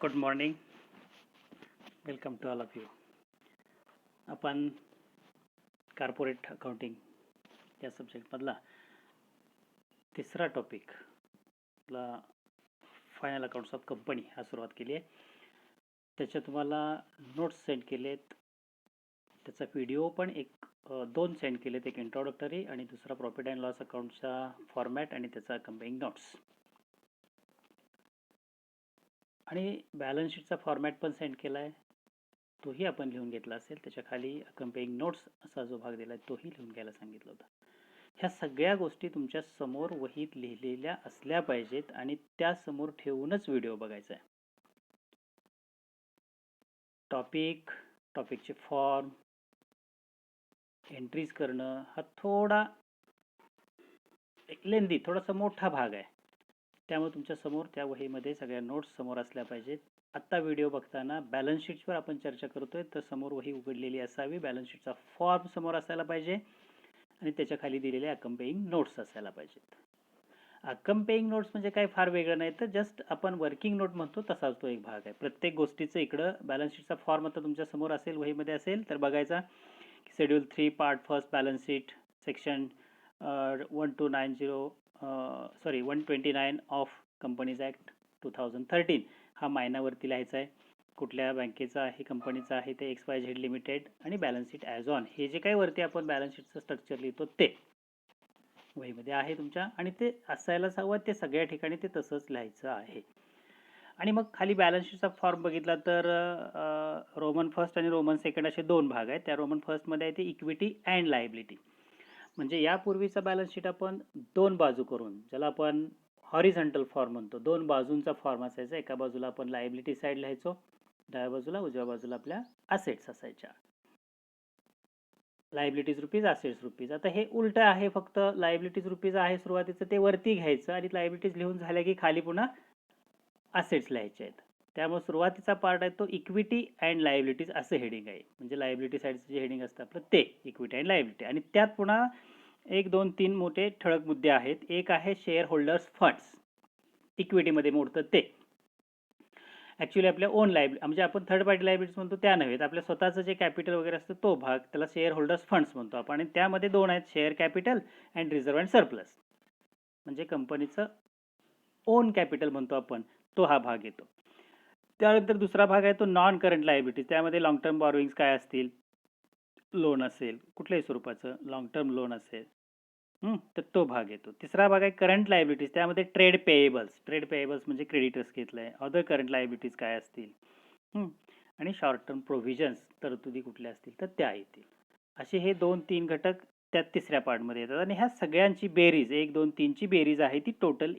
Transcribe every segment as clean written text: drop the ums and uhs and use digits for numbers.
Good morning. Welcome to all of you. आपण corporate accounting या सब्जेक्टमधला तिसरा टॉपिक आपला फायनल अकाउंट्स ऑफ कंपनी हा सुरुवात केली आहे. त्याच्या तुम्हाला नोट्स सेंड केलेत, त्याचा व्हिडिओ पण दोन सेंड केलेत, एक इंट्रोडक्टरी आणि दुसरा प्रॉफिट अँड लॉस अकाउंटचा फॉर्मॅट आणि त्याचा अकंपेइंग नोट्स, आणि बॅलन्स शीटचा फॉर्मॅट पण सेंड केला आहे, तोही आपण लिहून घेतला असेल. त्याच्या खाली अकंपेइंग नोट्स असा जो भाग दिला आहे तोही लिहून घ्यायला सांगितलं होतं. ह्या सगळ्या गोष्टी तुमच्या समोर वहीत लिहिलेल्या असल्या पाहिजेत आणि त्या समोर ठेवूनच व्हिडिओ बघायचा आहे. टॉपिकचे फॉर्म, एंट्रीज करणं हा थोडा लेंदी, थोडासा मोठा भाग आहे. त्यामुळे तुमच्या समोर त्या वहीमध्ये सगळ्या नोट्स समोर असल्या पाहिजेत. आत्ता व्हिडिओ बघताना बॅलन्स शीट्सवर आपण चर्चा करतोय, तर समोर वही उघडलेली असावी, बॅलन्स शीटचा फॉर्म समोर असायला पाहिजे आणि त्याच्या खाली दिलेले अकंपेइंग नोट्स असायला पाहिजेत. अकंपेइंग नोट्स म्हणजे काय फार वेगळं नाही, तर जस्ट आपण वर्किंग नोट म्हणतो तसाच तो एक भाग आहे. प्रत्येक गोष्टीचं इकडं बॅलन्स शीटचा फॉर्म आता तुमच्या समोर असेल, वहीमध्ये असेल तर बघायचा. Schedule 3 part first balance sheet section 129 of companies act 2013 हा महिनावरती लिहायचा आहे. कुठल्या बँकेचा आहे, कंपनीचा आहे ते XYZ लिमिटेड, आणि बॅलन्स शीट ॲज ऑन हे जे काही वरती आपण बॅलन्स शीटचं स्ट्रक्चर लिहितो ते वहीमध्ये आहे तुमच्या, आणि ते असायलाच हवं. ते सगळ्या ठिकाणी ते तसंच लिहायचं आहे. आणि मग खाली बॅलन्स शीटचा फॉर्म बघितला तर रोमन फर्स्ट आणि रोमन सेकंड असे दोन भाग आहेत. त्या रोमन फर्स्टमध्ये आहे ते इक्विटी अँड लायबिलिटी. म्हणजे यापूर्वीचा बॅलन्स शीट आपण दोन बाजू करून, ज्याला आपण हॉरिझॉन्टल फॉर्म म्हणतो, दोन बाजूंचा फॉर्म असायचा. एका बाजूला आपण लायबिलिटी साईड लिहायचो, डाव्या बाजूला उजव्या बाजूला आपल्या असेट्स असायच्या. Liabilities rupees, assets rupees. आता हे उलट आहे, फक्त लायबिलिटीज रुपीज आहे सुरुवातीचं, ते वरती घ्यायचं आणि लायबिलिटीज लिहून झाल्या की खाली पुन्हा असेट्स लिहायचे आहेत. त्यामुळे सुरुवातीचा पार्ट आहे तो इक्विटी अँड लायबिलिटीज असं हेडिंग आहे. म्हणजे लायबिलिटी साईडचं जे हेडिंग असतं आपलं ते इक्विटी अँड लायबिलिटी, आणि त्यात पुन्हा 1, 2, 3 मोठे ठळक मुद्दे आहेत. एक आहे शेअर होल्डर्स फंड्स, इक्विटीमध्ये मोडतं ते. ॲक्च्युली आपल्या ओन लायबिलिटी म्हणजे आपण थर्ड पार्टी लायबिलिटीज म्हणतो त्या नव्हेत, आपल्या स्वतःचं जे कॅपिटल वगैरे असतं तो भाग, त्याला शेअर होल्डर्स फंड्स म्हणतो आपण. आणि त्यामध्ये दोन आहेत, share capital and reserve and surplus. म्हणजे कंपनीचं ओन कॅपिटल म्हणतो आपण, तो हा भाग येतो. त्यानंतर दुसरा भाग आहे तो नॉन करंट लायबिलिटीज. त्यामध्ये लॉंग टर्म बॉरोइंग्स काय असतील, लोन असेल कुठल्याही स्वरूपाचं, लॉंग टर्म लोन असेल तर तो भाग येतो. तिसरा भाग आहे करंट लायबिलिटीज. त्यामध्ये ट्रेड पेएबल्स म्हणजे क्रेडिटर्स घेतलंय, अदर करंट लायबिलिटीज काय असतील, आणि शॉर्ट टर्म प्रोव्हिजन्स तरतुदी कुठल्या असतील तर त्या येतील. असे हे 2-3 घटक त्यात तिसऱ्या पार्टमध्ये येतात. आणि ह्या सगळ्यांची बेरीज, 1, 2, 3ची बेरीज आहे ती टोटल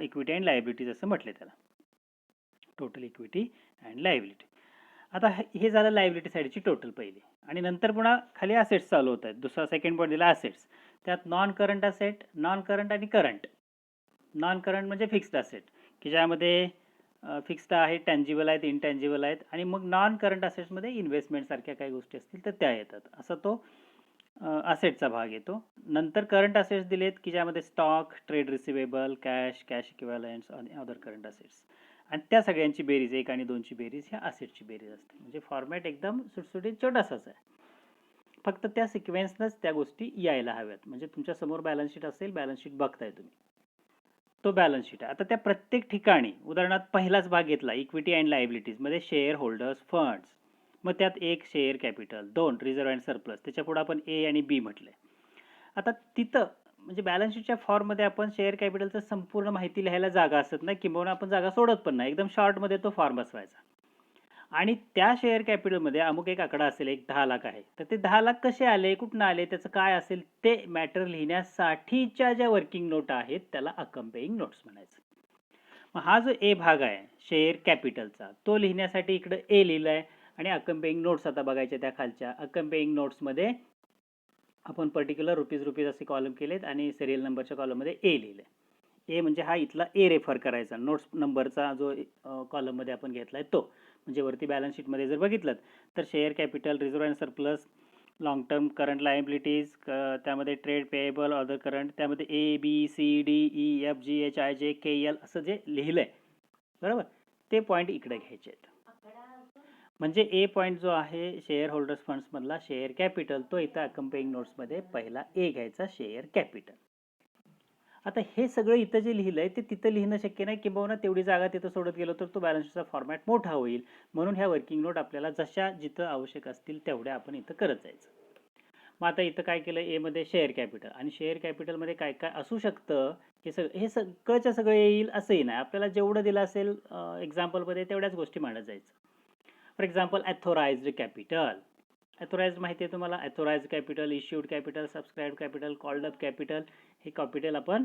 इक्विटी अँड लायबिलिटीज असं म्हटले त्याला, टोटल इक्विटी अँड लायबिलिटी. आता हे झालं लायबिलिटी साईडची टोटल पहिली, आणि नंतर पुन्हा खाली असेट्स चालू होत आहेत. दुसरा सेकंड पॉईंट दिला असेट्स. त्यात non current asset, non current आणि करंट. नॉन करंट म्हणजे फिक्स्ड असेट, की ज्यामध्ये फिक्स्ड आहेत, टँजिबल आहेत, इनटँजिबल आहेत. आणि मग नॉन करंट असेट्समध्ये इन्व्हेस्टमेंट सारख्या काही गोष्टी असतील तर त्या येतात. असा तो असेटचा भाग येतो. नंतर करंट असेट्स दिलेत की ज्यामध्ये stock, trade receivable, cash equivalents आणि अदर करंट असेट्स. आणि त्या सगळ्यांची बेरीज, 1 आणि 2ची बेरीज ह्या असेटची बेरीज असते. म्हणजे फॉर्मॅट एकदम सुटसुटीत छोटासाच आहे, फक्त त्या सिक्वेन्सनंच त्या गोष्टी यायला हव्यात. म्हणजे तुमच्या समोर बॅलन्स शीट असेल, बॅलन्स शीट बघताय तुम्ही, तो बॅलन्स शीट आहे. आता त्या प्रत्येक ठिकाणी उदाहरणार्थ पहिलाच भाग घेतला इक्विटी अँड लायबिलिटीज मध्ये शेअर होल्डर्स फंड्स, मग त्यात 1 share capital, 2 reserve and surplus, त्याच्या पुढे आपण ए आणि बी म्हटलंय. आता तिथं म्हणजे बॅलन्स शीटच्या फॉर्ममध्ये आपण शेअर कॅपिटलचं संपूर्ण माहिती लिहायला जागा असत नाही, किंवा आपण जागा सोडत पण नाही, एकदम शॉर्टमध्ये तो फॉर्म बसवायचा. आणि त्या शेअर कॅपिटलमध्ये अमुक एक आकडा असेल, एक 10 लाख आहे, तर ते 10 लाख कसे आले, कुठून आले, त्याचं काय असेल ते मॅटर लिहिण्यासाठीच्या ज्या वर्किंग नोट आहेत त्याला अकंपेइंग नोट्स म्हणायचं. मग हा जो ए भाग आहे शेअर कॅपिटलचा, तो लिहिण्यासाठी इकडे ए लिहिलाय, आणि अकंपेइंग नोट्स आता बघायच्या त्या खालच्या अकंपेइंग नोट्समध्ये आपण पर्टिक्युलर रुपीज असे कॉलम केलेत, आणि सिरियल नंबरच्या कॉलममध्ये ए लिहिलंय. ए म्हणजे हा इथला ए रेफर करायचा, नोट्स नंबरचा जो कॉलममध्ये आपण घेतलाय तो. म्हणजे वरती बॅलन्स शीटमध्ये जर बघितलं तर share capital, reserve and surplus, long term current liabilities, त्यामध्ये ट्रेड पेएबल, अदर करंट, त्यामध्ये A B C D E F G H I J K L असं जे लिहिलंय, बरोबर. ते पॉईंट इकडे घ्यायचे आहेत. म्हणजे ए पॉईंट जो आहे शेअर होल्डर्स फंड्स मधला शेअर कॅपिटल, तो इथं अकम्पेइंग नोट्समध्ये पहिला ए घ्यायचा, शेअर कॅपिटल. आता हे सगळं इथं जे लिहिलंय ते तिथं लिहिणं शक्य नाही, किंबहुना तेवढी जागा तिथं सोडत गेलो तर तो बॅलन्स शीटचा फॉर्मॅट मोठा होईल. म्हणून ह्या वर्किंग नोट आपल्याला जशा जिथं आवश्यक असतील तेवढ्या आपण इथं करत जायचं. मग आता इथं काय केलं, ए मध्ये शेअर कॅपिटल, आणि शेअर कॅपिटलमध्ये काय काय असू शकतं हे सगळंच्या सगळं येईल असंही नाही. आपल्याला जेवढं दिलं असेल एक्झाम्पलमध्ये तेवढ्याच गोष्टी मांडत जायचं. For example authorized capital. Authorized माहिती आहे तुम्हाला, authorized capital, issued capital, subscribe capital, called up capital. हे कॅपिटल आपण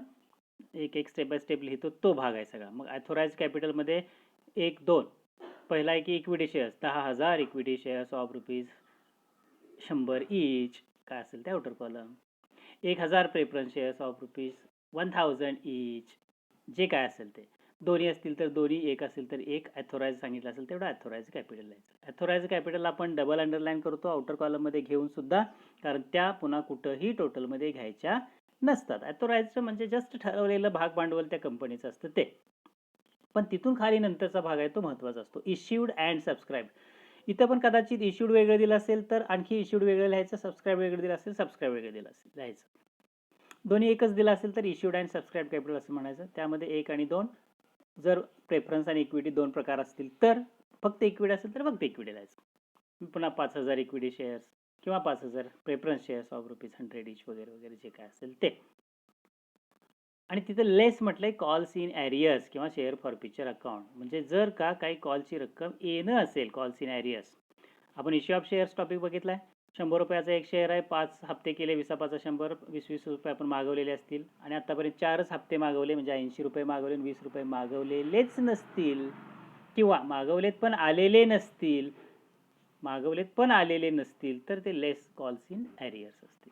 एक एक स्टेप बाय स्टेप लिहितो, तो भाग आहे सगळा. मग ॲथोराइज्ड कॅपिटलमध्ये 1, 2 पहिला आहे की equity shares, 10,000 equity shares of ₹100 each, काय असेल ते outer column. 1,000 preference shares of ₹1,000 each, जे काय असेल ते. दोन्ही असतील तर दोन्ही, एक असेल तर एक. ॲथोराइज सांगितलं असेल तेवढं ॲथोराइज कॅपिटल लिहायचं. ॲथोराइज कॅपिटल आपण डबल अंडरलाईन करतो आउटर कॉलममध्ये घेऊन सुद्धा, कारण त्या पुन्हा कुठंही टोटलमध्ये घ्यायच्या नसतात. ॲथोराइजचं म्हणजे जस्ट ठरवलेलं भाग भांडवल त्या कंपनीचं असतं ते. पण तिथून खाली नंतरचा भाग आहे तो महत्त्वाचा असतो, इश्यूड अँड सबस्क्राईब. इथं पण कदाचित इश्यूड वेगळं दिलं असेल तर आणखी इश्यूड वेगळं लिहायचं, सबस्क्राईब वेगळं दिलं असेल सबस्क्राईब वेगळं दिलं असेल लिहायचं. दोन्ही एकच दिलं असेल तर इश्यूड अँड सबस्क्राईब कॅपिटल असं म्हणायचं. त्यामध्ये 1 आणि 2, जर प्रेफरन्स आणि इक्विटी 2 प्रकार असतील तर, फक्त इक्विटी असेल तर फक्त इक्विटी लिहायचं. पुन्हा 5,000 इक्विटी शेअर्स किंवा 5,000 प्रेफरन्स शेअर्स ऑफ ₹100 ईच वगैरे वगैरे जे काय असेल ते. आणि तिथं लेस म्हटलंय कॉल्स इन ॲरियर्स किंवा शेअर फॉरफिचर अकाउंट. म्हणजे जर का काही कॉलची रक्कम येणं असेल, कॉल्स इन ॲरियर्स. आपण इश्यू ऑफ शेअर्स टॉपिक बघितलाय. ₹100 एक शेअर आहे, 5 हप्ते केले, 20 100, 20 रुपये आपण मागवलेले असतील, आणि आतापर्यंत 4च हप्ते मागवले, म्हणजे ₹80 मागवले आणि ₹20 मागवलेलेच नसतील, किंवा मागवलेत पण आलेले नसतील, तर ते लेस कॉल्स इन ॲरियर्स असतील.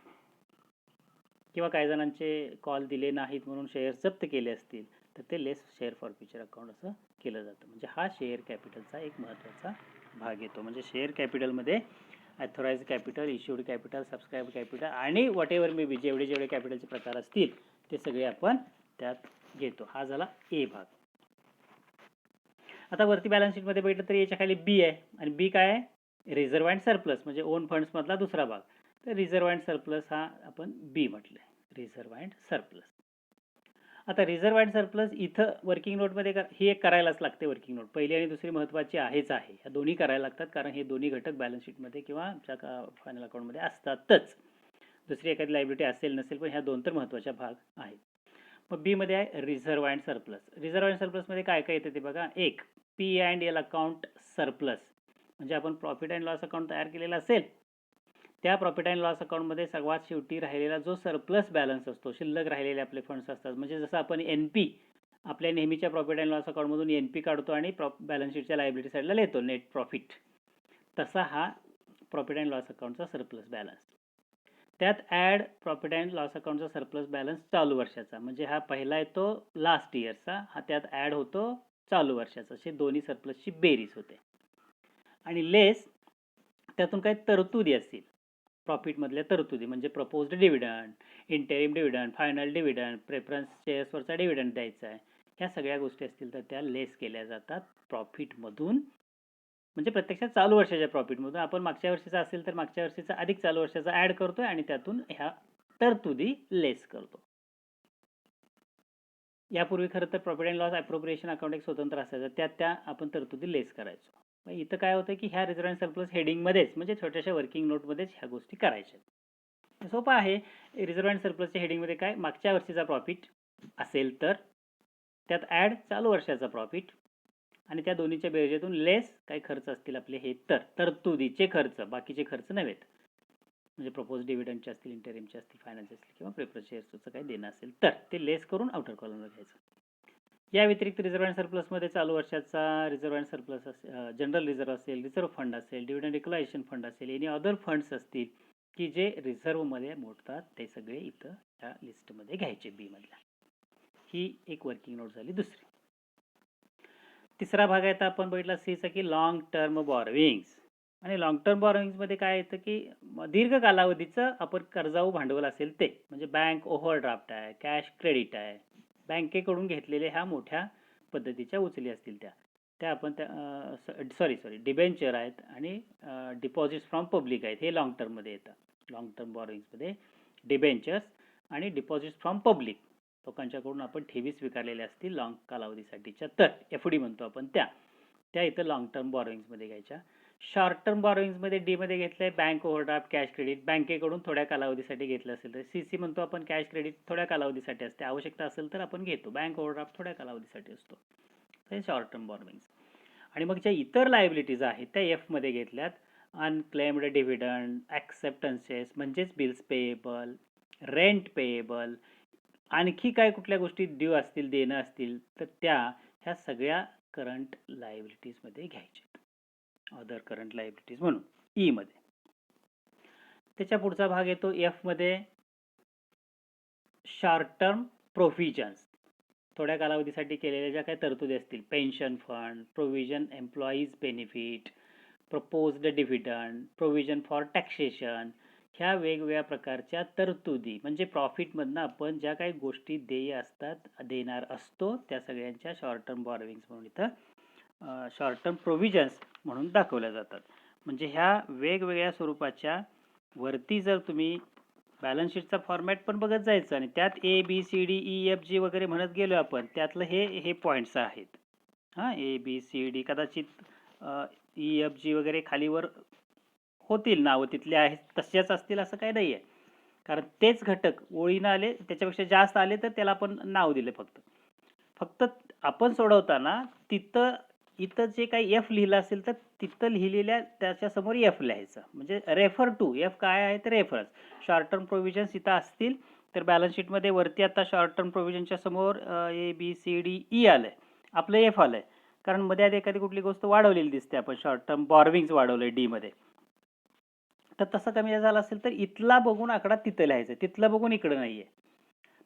किंवा काही जणांचे कॉल दिले नाहीत म्हणून शेअर जप्त केले असतील तर ते लेस शेअर फॉरफिचर अकाउंट असं केलं जातं. म्हणजे हा शेअर कॅपिटलचा एक महत्त्वाचा भाग येतो. म्हणजे शेअर कॅपिटलमध्ये authorize capital, issued capital, subscribe capital आणि वॉट एव्हर मे बी जेवढे कॅपिटलचे प्रकार असतील ते सगळे आपण त्यात घेतो. हा झाला ए भाग. आता वरती बॅलन्स शीटमध्ये बघितलं तर याच्या खाली बी आहे, आणि बी काय आहे, रिझर्व्ह अँड सरप्लस, म्हणजे ओन फंड्स मधला दुसरा भाग. तर रिझर्व्ह अँड सरप्लस हा आपण बी म्हटलंय, रिझर्व्ह अँड सरप्लस. आता रिझर्व्ह अँड सरप्लस इथं वर्किंग नोटमध्ये ही एक करायलाच लागते. वर्किंग नोट पहिली आणि दुसरी महत्त्वाची आहेच आहे. ह्या दोन्ही करायला लागतात, कारण हे दोन्ही घटक बॅलन्स शीटमध्ये किंवा आमच्या फायनल अकाउंटमध्ये असतातच. दुसरी एखादी लायबिलिटी असेल नसेल, पण ह्या 2 तर महत्त्वाच्या भाग आहेत. मग बी मध्ये आहे reserve and surplus. Reserve and सरप्लसमध्ये काय काय येतं ते बघा. एक, P&L अकाउंट सरप्लस, म्हणजे आपण प्रॉफिट अँड लॉस अकाउंट तयार केलेला असेल, त्या प्रॉफिट अँड लॉस अकाउंटमध्ये सर्वात शेवटी राहिलेला जो सरप्लस बॅलन्स असतो, शिल्लक राहिलेले आपले फंड्स असतात. म्हणजे जसं आपण NP आपल्या नेहमीच्या प्रॉफिट अँड लॉस अकाउंटमधून NP काढतो आणि बॅलन्स शीटच्या लायबिलिटी साईडला लिहितो नेट प्रॉफिट, तसा हा प्रॉफिट अँड लॉस अकाउंटचा सरप्लस बॅलन्स. त्यात ॲड प्रॉफिट अँड लॉस अकाउंटचा सरप्लस बॅलन्स चालू वर्षाचा, म्हणजे हा पहिला येतो लास्ट इयरचा, हा त्यात ॲड होतो चालू वर्षाचा. असे दोन्ही सरप्लसची बेरीज होते. आणि लेस त्यातून काही तरतुदी असतील, प्रॉफिटमधल्या तरतुदी, म्हणजे proposed dividend, interim dividend, final dividend, preference शेअर्सवरचा डिव्हिडंड द्यायचा आहे, ह्या सगळ्या गोष्टी असतील तर त्या लेस केल्या जातात प्रॉफिटमधून. म्हणजे प्रत्यक्षात चालू वर्षाच्या प्रॉफिटमधून आपण मागच्या वर्षीचा असेल तर मागच्या वर्षीचा अधिक चालू वर्षाचा ॲड करतोय आणि त्यातून ह्या तरतुदी लेस करतो. यापूर्वी खरं तर profit and loss appropriation account एक स्वतंत्र असायचं, त्या आपण तरतुदी लेस करायचो. मग इथं काय होतं की ह्या रिझर्व्ह अँड सरप्लस हेडिंगमध्येच, म्हणजे छोट्याशा वर्किंग नोटमध्येच ह्या गोष्टी करायच्या. सोपं आहे. रिझर्व्ह अँड सरप्लसच्या हेडिंगमध्ये काय, मागच्या वर्षीचा प्रॉफिट असेल तर त्यात ॲड चालू वर्षाचा प्रॉफिट, आणि त्या दोन्हीच्या बेरजेतून लेस काही खर्च असतील आपले हे तरतुदीचे खर्च, बाकीचे खर्च नव्हेत. म्हणजे प्रपोज डिव्हिडंडचे असतील, इंटरिमचे असतील, फायनान्सचे असतील किंवा प्रेफरन्स शेअर्सचं काही देणं असेल तर ते लेस करून आउटर कॉलमला घ्यायचं. या व्यतिरिक्त रिझर्व्ह अँड सरप्लसमध्ये चालू वर्षाचा रिझर्व्ह अँड सरप्लस असेल, जनरल रिझर्व्ह असेल, रिझर्व्ह फंड असेल, डिव्हिडंड इक्वलायझेशन फंड असेल, एनी अदर फंड्स असतील की जे रिझर्व्हमध्ये मोडतात, ते सगळे इथं या लिस्टमध्ये घ्यायचे बी मधल्या. ही एक वर्किंग नोट झाली दुसरी. तिसरा भाग आहे आपण बघितला सीचा की लॉंग टर्म बॉरोइंग्स. आणि लॉंग टर्म बॉरोइंग्समध्ये काय येतं की दीर्घ कालावधीचं आपण कर्जाऊ भांडवल असेल ते, म्हणजे बँक ओव्हरड्राफ्ट आहे, कॅश क्रेडिट आहे, बँकेकडून घेतलेले ह्या मोठ्या पद्धतीच्या उचली असतील त्या, त्या आपण त्या सॉरी डिबेंचर आहेत आणि डिपॉझिट्स फ्रॉम पब्लिक आहेत, हे लॉंग टर्ममध्ये येतं. लॉंग टर्म बॉरोइंग्समध्ये डिबेंचर्स आणि डिपॉझिट्स फ्रॉम पब्लिक, लोकांच्याकडून आपण ठेवी स्वीकारलेल्या असतील लॉंग कालावधीसाठीच्या, तर एफडी म्हणतो आपण, त्या इथं लॉंग टर्म बॉरोइंग्समध्ये घ्यायच्या. शॉर्ट टर्म बॉरोइंग्समध्ये डी मध्ये घेतलंय बँक ओव्हरड्राफ्ट, कॅश क्रेडिट, बँकेकडून थोड्या कालावधीसाठी घेतलं असेल तर सीसी म्हणतो आपण, कॅश क्रेडिट थोड्या कालावधीसाठी असते, आवश्यकता असेल तर आपण घेतो. बँक ओव्हरड्राफ्ट थोड्या कालावधीसाठी असतो, हे शॉर्ट टर्म बॉरोइंग्स. आणि मग ज्या इतर लायबिलिटीज आहेत त्या एफ मध्ये घेतल्यात. अनक्लेम्ड डिव्हिडंड, ॲक्सेप्टन्सेस म्हणजेच बिल्स पेएबल, रेंट पेएबल, आणखी काय कुठल्या गोष्टी ड्यू असतील, देणं असतील, तर ह्या सगळ्या करंट लायबिलिटीजमध्ये घ्यायच्या, अदर करंट लायबिलिटीज म्हणून ई मध्ये. त्याच्या पुढचा भाग येतो एफ मध्ये, शॉर्ट टर्म प्रोव्हिजन्स, थोड्या कालावधीसाठी केलेल्या ज्या काही तरतुदी असतील, pension fund, provision employees benefit, proposed dividend, provision for taxation, ह्या वेगवेगळ्या प्रकारच्या तरतुदी, म्हणजे प्रॉफिटमधनं आपण ज्या काही गोष्टी देय असतात, देणार असतो, त्या सगळ्यांच्या शॉर्ट टर्म बॉरोइंग्स म्हणून इथं शॉर्ट टर्म प्रोव्हिजन्स म्हणून दाखवल्या जातात. म्हणजे ह्या वेगवेगळ्या स्वरूपाच्या वरती जर तुम्ही बॅलन्स शीटचा फॉर्मॅट पण बघत जायचं आणि त्यात A B C D E F G वगैरे म्हणत गेलो आपण, त्यातलं हे पॉईंट्स आहेत. हां, ए बी सी डी, कदाचित ई एफ जी वगैरे खालीवर होतील, नावं तिथले आहेत तसेच असतील असं काही नाही आहे, कारण तेच घटक ओळीनं आले, त्याच्यापेक्षा जास्त आले तर त्याला आपण नाव दिले. फक्त आपण सोडवताना इथं जे काही एफ लिहिलं असेल तर तिथं लिहिलेल्या त्याच्यासमोर एफ लिहायचं, म्हणजे रेफर टू. एफ काय आहे तर रेफरन्स. शॉर्ट टर्म प्रोव्हिजन्स इथं असतील तर बॅलन्स शीटमध्ये वरती आता शॉर्ट टर्म प्रोव्हिजनच्या समोर A B C D E आलंय, आपलं एफ आलंय, कारण मध्ये आधी एखादी कुठली गोष्ट वाढवलेली दिसते, आपण शॉर्ट टर्म बॉरोविंग्स वाढवलंय डी मध्ये, तर तसं कमी झालं असेल तर इथला बघून आकडा तिथं लिहायचं, तिथलं बघून इकडं नाहीये.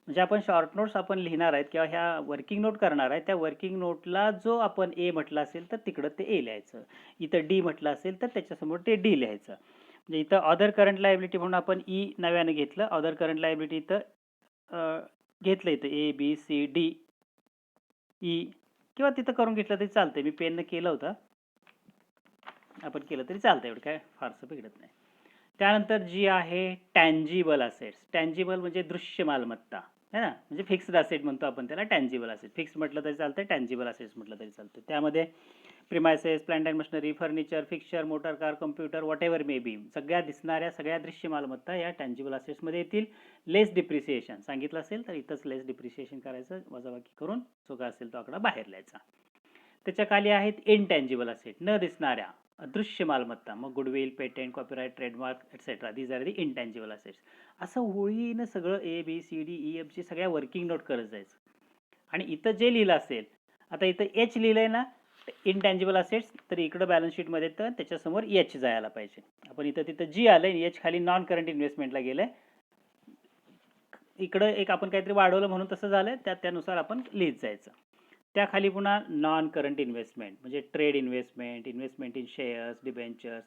म्हणजे आपण शॉर्ट नोट्स आपण लिहिणार आहेत किंवा ह्या वर्किंग नोट करणार आहे, त्या वर्किंग नोटला जो आपण ए म्हटलं असेल तर तिकडं ते ए लिहायचं, इथं डी म्हटलं असेल तर त्याच्यासमोर ते डी लिहायचं. म्हणजे इथं अदर करंट लायबिलिटी म्हणून आपण ई नव्यानं घेतलं, अदर करंट लायबिलिटी इथं घेतलं, इथं A B C D E, किंवा तिथं करून घेतलं तरी चालतंय, मी पेननं केलं होतं, आपण केलं तरी चालतं, एवढं काय फारसं बिघडत नाही. त्यानंतर जी आहे टँजिबल असेट्स. टँजिबल म्हणजे दृश्य मालमत्ता है ना, म्हणजे फिक्स्ड असेट म्हणतो आपण त्याला, टँजिबल असेट. फिक्स्ड म्हटलं तरी चालतं, टँजिबल असेट्स म्हटलं तरी चालतं. त्यामध्ये premises, plant and machinery, furniture, fixture, motor car, computer, what ever may बी, सगळ्या दिसणाऱ्या सगळ्या दृश्य मालमत्ता या टँजिबल असेट्समध्ये येतील. लेस डिप्रिसिएशन सांगितलं असेल तर इथंच लेस डिप्रिसिएशन करायचं, वजाबाकी करून जो काय असेल तो आकडा बाहेर लिहायचा. त्याच्या खाली आहेत इनटँजिबल असेट, न दिसणाऱ्या अदृश्य मालमत्ता, मग goodwill, patent, copyright, trademark etcetera, these are the intangible assets. असं होळीनं सगळं A B C D E F G सगळ्या वर्किंग नोट करत जायचं. आणि इथं जे लिहिलं असेल, आता इथं एच लिहिलंय ना इनटँजिबल असेट्स, तर इकडं बॅलन्स शीटमध्ये तर त्याच्यासमोर एच जायला पाहिजे. आपण तिथं जी आलंय, एच खाली नॉन करंट इन्व्हेस्टमेंटला गेलंय, इकडं एक आपण काहीतरी वाढवलं म्हणून तसं झालंय, त्यानुसार आपण लिहित जायचं. त्याखाली पुन्हा नॉन करंट इन्व्हेस्टमेंट म्हणजे trade investment, investment in shares, debentures,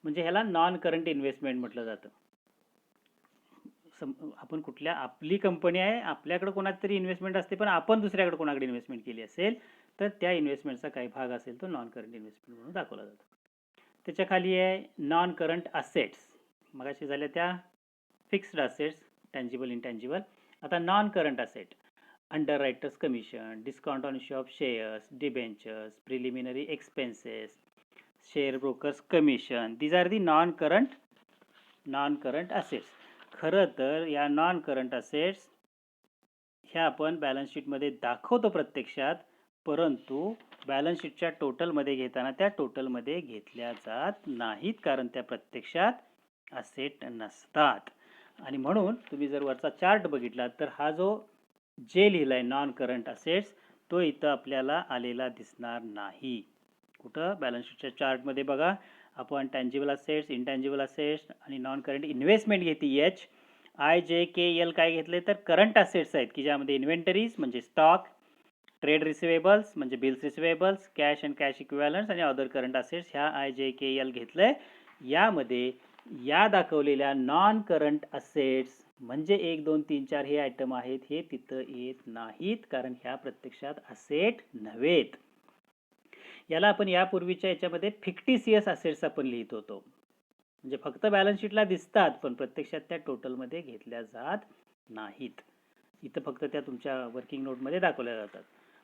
म्हणजे ह्याला नॉन करंट इन्व्हेस्टमेंट म्हटलं जातं. आपण कुठल्या, आपली कंपनी आहे, आपल्याकडे कोणाची तरी इन्व्हेस्टमेंट असते, पण आपण दुसऱ्याकडे कोणाकडे इन्व्हेस्टमेंट केली असेल तर त्या इन्व्हेस्टमेंटचा काही भाग असेल तो नॉन करंट इन्व्हेस्टमेंट म्हणून दाखवला जातो. त्याच्या खाली आहे नॉन करंट असेट्स, मगाशी झाल्या त्या फिक्स्ड असेट्स, टँजिबल इनटँजिबल. आता non current asset, underwriters commission, discount on issue of shares, debentures, preliminary expenses, share brokers commission, these are the non current assets. खरं तर या नॉन करंट असेट्स ह्या आपण balance शीटमध्ये दाखवतो प्रत्यक्षात, परंतु बॅलन्स शीटच्या टोटलमध्ये घेताना त्या टोटलमध्ये घेतल्या जात नाहीत, कारण त्या प्रत्यक्षात असेट नसतात. आणि म्हणून तुम्ही जर वरचा चार्ट बघितला तर हा जो जे लिहिलाय नॉन करंट असेट्स तो इथं आपल्याला आलेला दिसणार नाही. कुठं? बॅलन्स शीटच्या चार्टमध्ये बघा, आपण टँजिबल असेट्स, इनटँजिबल असेट्स आणि नॉन करंट इन्व्हेस्टमेंट घेते H, I J K L काय घेतले तर करंट असेट्स आहेत की ज्यामध्ये इन्व्हेंटरीज म्हणजे स्टॉक, ट्रेड रिसिवेबल्स म्हणजे bills receivables, cash and cash equivalents आणि अदर करंट असेट्स ह्या आय जे के एल घेतलंय. यामध्ये या दाखवलेल्या नॉन करंट असेट्स म्हणजे 1 2 3 4 हे आयटम आहेत, हे तिथं येत नाहीत, कारण ह्या प्रत्यक्षात असेट नव्हेत. याला आपण यापूर्वीच्या याच्यामध्ये फिक्टिशियस असेट्स आपण लिहित होतो, म्हणजे फक्त बॅलन्स शीटला दिसतात पण प्रत्यक्षात त्या टोटलमध्ये घेतल्या जात नाहीत. इथं फक्त त्या तुमच्या वर्किंग नोटमध्ये दाखवल्या जातात.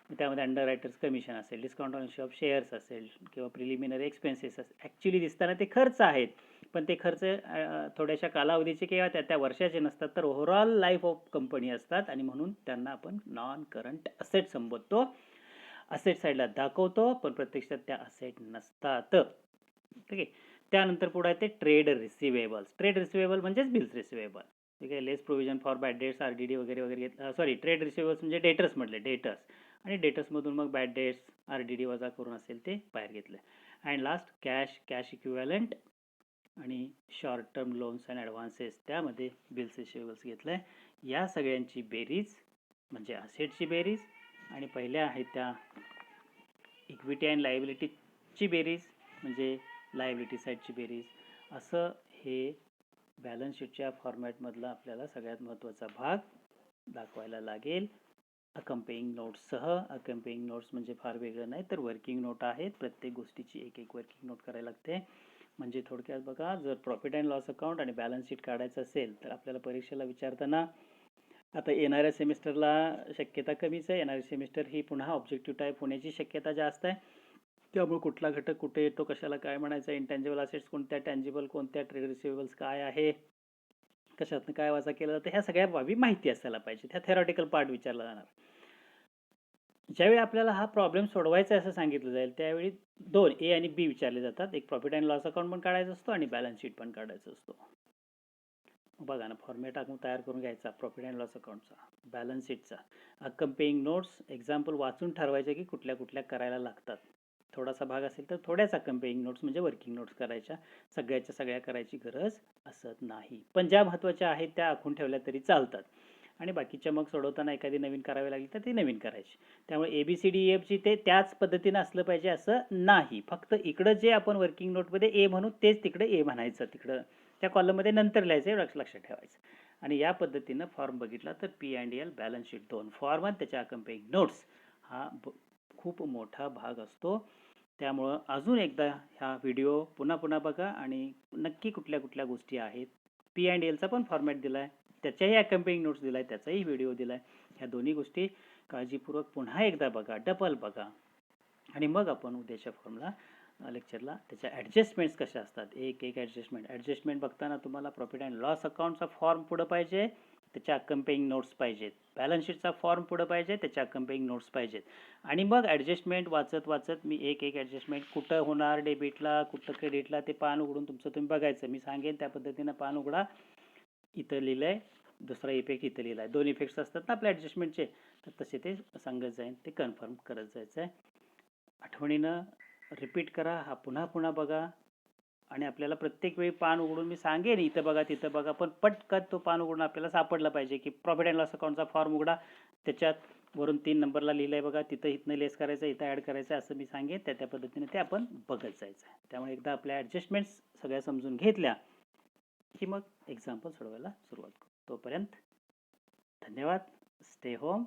त्यामध्ये अंडर रायटर्स कमिशन असेल, discount on issue of shares असेल किंवा प्रिलिमिनरी एक्सपेन्सेस असेल, ॲक्च्युली दिसताना ते खर्च आहेत, पण ते खर्च थोड्याशा कालावधीचे किंवा त्या वर्षाचे नसतात, तर ओव्हरऑल लाईफ ऑफ कंपनी असतात आणि म्हणून त्यांना आपण नॉन करंट असेट संबोधतो. असेट साईडला दाखवतो पण प्रत्यक्षात त्या असेट नसतात. ठीक आहे. त्यानंतर पुढे आहे ते ट्रेड रिसिवेबल्स. ट्रेड रिसिवेबल म्हणजेच बिल्स रिसिवेबल. ठीक आहे. Less provision for bad debts, RDD वगैरे वगैरे, सॉरी ट्रेड रिसिवेबल्स म्हणजे डेटर्स म्हटले, डेटर्स, आणि डेटर्समधून मग बॅड डेट्स RDD वजा करून असेल ते बाहेर घेतलं. अँड लास्ट कॅश इक्विव्हॅलंट आणि short term loans and advances, त्यामध्ये बिल्स रिसिवेबल्स घेतलं आहे. या सगळ्यांची बेरीज म्हणजे असेटची बेरीज आणि पहिल्या आहेत त्या इक्विटी अँड लायबिलिटीची बेरीज म्हणजे लायबिलिटी साईडची बेरीज. असं हे बॅलन्स शीटच्या फॉर्मॅटमधला आपल्याला सगळ्यात महत्त्वाचा भाग दाखवायला लागेल अकम्पेइंग नोट्ससह. अकम्पेइंग नोट्स म्हणजे फार वेगळं नाही तर वर्किंग नोट आहेत. प्रत्येक गोष्टीची एक एक वर्किंग नोट करायला लागते. म्हणजे थोडक्यात बघा, जर प्रॉफिट अँड लॉस अकाउंट आणि बॅलन्स शीट काढायचं असेल तर आपल्याला परीक्षेला विचारताना, आता येणाऱ्या सेमिस्टरला शक्यता कमीच आहे, येणारी सेमिस्टर ही पुन्हा ऑब्जेक्टिव्ह टाईप होण्याची शक्यता जास्त आहे. त्यामुळे कुठला घटक कुठे येतो, कशाला काय म्हणायचं, इंटँजिबल असेट्स कोणत्या, टँजिबल कोणत्या, ट्रेड रिसिवेबल्स काय आहे, कशातनं काय वाचा केलं जातं, ह्या सगळ्या बाबी माहिती असायला पाहिजे. ह्या थेरॉटिकल पार्ट विचारला जाणार. ज्यावेळी आपल्याला हा प्रॉब्लेम सोडवायचा असं सांगितलं जाईल त्यावेळी 2 A आणि B विचारले जातात. एक प्रॉफिट अँड लॉस अकाउंट पण काढायचा असतो आणि बॅलन्स शीट पण काढायचा असतो. बघा ना, फॉर्मॅट आपण तयार करून घ्यायचा प्रॉफिट अँड लॉस अकाउंटचा, बॅलन्स शीटचा, अकम्पेइंग नोट्स, एक्झाम्पल वाचून ठरवायचे की कुठल्या कुठल्या करायला लागतात. थोडासा भाग असेल तर थोड्याच अकम्पेइंग नोट्स म्हणजे वर्किंग नोट्स करायच्या, सगळ्याच्या सगळ्या करायची गरज असत नाही. पण ज्या महत्त्वाच्या आहेत त्या आखून ठेवल्या तरी चालतात आणि बाकीच्या मग सोडवताना एखादी नवीन करावी लागली तर ती नवीन करायची. त्यामुळे ABCDEFची ते त्याच पद्धतीनं असलं पाहिजे असं नाही. फक्त इकडं जे आपण वर्किंग नोटमध्ये A म्हणू तेच तिकडे A म्हणायचं, तिकडं त्या कॉलममध्ये नंतर लिहायचं, लक्षात ठेवायचं. आणि या पद्धतीनं फॉर्म बघितला तर P&L बॅलन्स शीट 2 फॉर्म आणि त्याच्या अकम्पेइंग नोट्स हा खूप मोठा भाग असतो. त्यामुळं अजून एकदा हा व्हिडिओ पुन्हा पुन्हा बघा आणि नक्की कुठल्या कुठल्या गोष्टी आहेत. P&Lचा पण फॉर्मॅट दिला आहे, त्याच्याही अकम्पेइंग नोट्स दिला आहे, त्याचाही व्हिडिओ दिला आहे. ह्या दोन्ही गोष्टी काळजीपूर्वक पुन्हा एकदा बघा, डबल बघा आणि मग आपण उद्याच्या फॉर्मला लेक्चरला त्याच्या ॲडजस्टमेंट्स कशा असतात, एक एक ॲडजस्टमेंट बघताना तुम्हाला प्रॉफिट अँड लॉस अकाउंटचा फॉर्म पुढं पाहिजे, त्याच्या अकम्पेइंग नोट्स पाहिजेत, बॅलन्स शीटचा फॉर्म पुढं पाहिजे, त्याच्या अकम्पेइंग नोट्स पाहिजेत. आणि मग ॲडजस्टमेंट वाचत वाचत मी एक एक ॲडजस्टमेंट कुठं होणार डेबिटला कुठं क्रेडिटला ते पान उघडून तुमचं तुम्ही बघायचं. मी सांगेन त्या पद्धतीनं पान उघडा. इथं लिहिलं आहे, दुसरा इफेक्ट इथं लिहिला आहे, 2 इफेक्ट्स असतात ना आपल्या ॲडजस्टमेंटचे, तर तसे ते सांगत जाईन, ते कन्फर्म करत जायचं आहे. आठवणीनं रिपीट करा, हा पुन्हा पुन्हा बघा आणि आपल्याला प्रत्येक वेळी पान उघडून मी सांगेन इथं बघा तिथं बघा, पण पटकन तो पान उघडून आपल्याला सापडला पाहिजे की प्रॉफिट अँड लॉस अकाउंटचा फॉर्म उघडा, त्याच्यात वरून 3 नंबरला लिहिलं आहे बघा, तिथं इथनं लेस करायचं, इथं ॲड करायचं, असं मी सांगेन. त्या पद्धतीने ते आपण बघत जायचं आहे. त्यामुळे एकदा आपल्या ॲडजस्टमेंट्स सगळ्या समजून घेतल्या की मग एक्झाम्पल सोडवायला सुरुवात करू. तोपर्यंत धन्यवाद. Stay home.